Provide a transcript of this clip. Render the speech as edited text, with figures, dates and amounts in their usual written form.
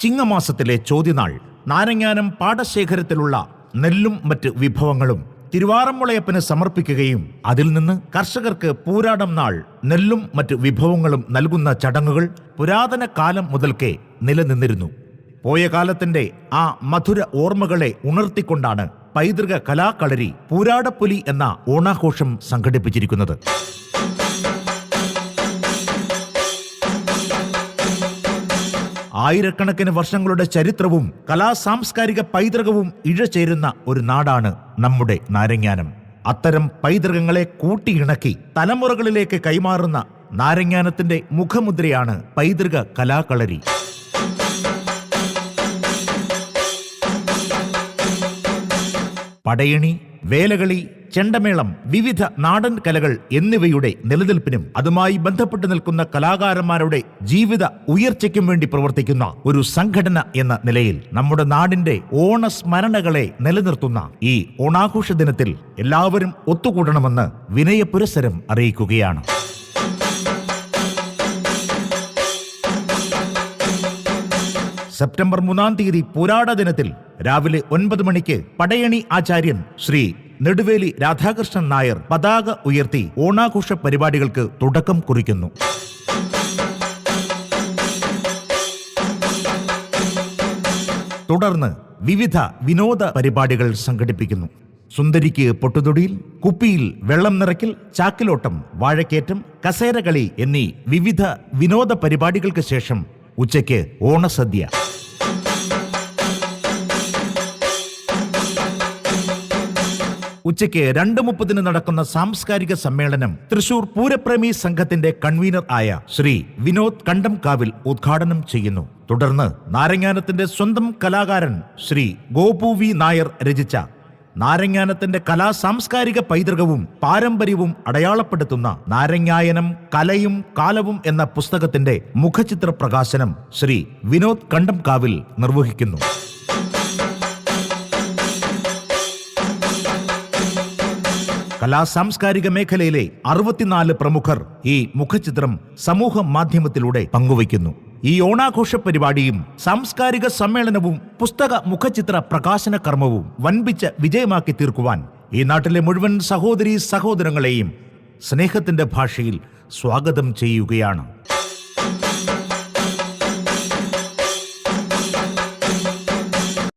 ചിങ്ങമാസത്തിലെ ചോദ്യനാൾ നാരങ്ങാനം പാടശേഖരത്തിലുള്ള നെല്ലും മറ്റ് വിഭവങ്ങളും തിരുവാറന്മുളയപ്പന് സമർപ്പിക്കുകയും അതിൽ നിന്ന് കർഷകർക്ക് പൂരാടം നാൾ നെല്ലും മറ്റ് വിഭവങ്ങളും നൽകുന്ന ചടങ്ങുകൾ പുരാതന കാലം മുതൽക്കേ നിലനിന്നിരുന്നു. പോയ കാലത്തിന്റെ ആ മധുര ഓർമ്മകളെ ഉണർത്തിക്കൊണ്ടാണ് പൈതൃക കലാകളരി പൂരാടപ്പുലി എന്ന ഓണാഘോഷം സംഘടിപ്പിച്ചിരിക്കുന്നത്. ആയിരക്കണക്കിന് വർഷങ്ങളുടെ ചരിത്രവും കലാസാംസ്കാരിക പൈതൃകവും ഇഴചേരുന്ന ഒരു നാടാണ് നമ്മുടെ നാരങ്ങാനം. അത്തരം പൈതൃകങ്ങളെ കൂട്ടിയിണക്കി തലമുറകളിലേക്ക് കൈമാറുന്ന നാരങ്ങാനത്തിന്റെ മുഖമുദ്രയാണ് പൈതൃക കലാകളരി. പടയണി, വേലകളി, ചെണ്ടമേളം, വിവിധ നാടൻ കലകൾ എന്നിവയുടെ നിലനിൽപ്പിനും അതുമായി ബന്ധപ്പെട്ട് നിൽക്കുന്ന കലാകാരന്മാരുടെ ജീവിത ഉയർച്ചയ്ക്കും വേണ്ടി പ്രവർത്തിക്കുന്ന ഒരു സംഘടന എന്ന നിലയിൽ നമ്മുടെ നാടിന്റെ ഓണസ്മരണകളെ നിലനിർത്തുന്ന ഈ ഓണാഘോഷ ദിനത്തിൽ എല്ലാവരും ഒത്തുകൂടണമെന്ന് വിനയപുരസ്സരം അറിയിക്കുകയാണ്. സെപ്റ്റംബർ 3-ാം തീയതി പൂരാട ദിനത്തിൽ രാവിലെ 9 മണിക്ക് പടയണി ആചാര്യൻ ശ്രീ നെടുവേലി രാധാകൃഷ്ണൻ നായർ പതാക ഉയർത്തി ഓണാഘോഷ പരിപാടികൾക്ക് തുടക്കം കുറിക്കുന്നു. തുടർന്ന് വിവിധ വിനോദ പരിപാടികൾ സംഘടിപ്പിക്കുന്നു. സുന്ദരിക്ക് പൊട്ടുതൊടിയിൽ, കുപ്പിയിൽ വെള്ളം നിറയ്ക്കൽ, ചാക്കിലോട്ടം, വാഴക്കേറ്റം, കസേരകളി എന്നീ വിവിധ വിനോദ പരിപാടികൾക്ക് ശേഷം ഉച്ചയ്ക്ക് ഓണസദ്യ. ഉച്ചയ്ക്ക് 2:30 നടക്കുന്ന സാംസ്കാരിക സമ്മേളനം തൃശൂർ പൂരപ്രേമി സംഘത്തിന്റെ കൺവീനർ ആയ ശ്രീ വിനോദ് കണ്ടംകാവിൽ ഉദ്ഘാടനം ചെയ്യുന്നു. തുടർന്ന് നാരങ്ങാനത്തിന്റെ സ്വന്തം കലാകാരൻ ശ്രീ ഗോപു വി നായർ രചിച്ച നാരങ്ങാനത്തിന്റെ കലാസാംസ്കാരിക പൈതൃകവും പാരമ്പര്യവും അടയാളപ്പെടുത്തുന്ന നാരങ്ങായനം കലയും കാലവും എന്ന പുസ്തകത്തിന്റെ മുഖചിത്ര പ്രകാശനം ശ്രീ വിനോദ് കണ്ടംകാവിൽ നിർവഹിക്കുന്നു. കലാസാംസ്കാരിക മേഖലയിലെ 64 പ്രമുഖർ ഈ മുഖചിത്രം സമൂഹ മാധ്യമത്തിലൂടെ പങ്കുവയ്ക്കുന്നു. ഈ ഓണാഘോഷ പരിപാടിയും സാംസ്കാരിക സമ്മേളനവും പുസ്തക മുഖചിത്ര പ്രകാശന കർമ്മവും വൻപിച്ച വിജയമാക്കി തീർക്കുവാൻ ഈ നാട്ടിലെ മുഴുവൻ സഹോദരീ സഹോദരങ്ങളെയും സ്നേഹത്തിന്റെ ഭാഷയിൽ സ്വാഗതം ചെയ്യുകയാണ്.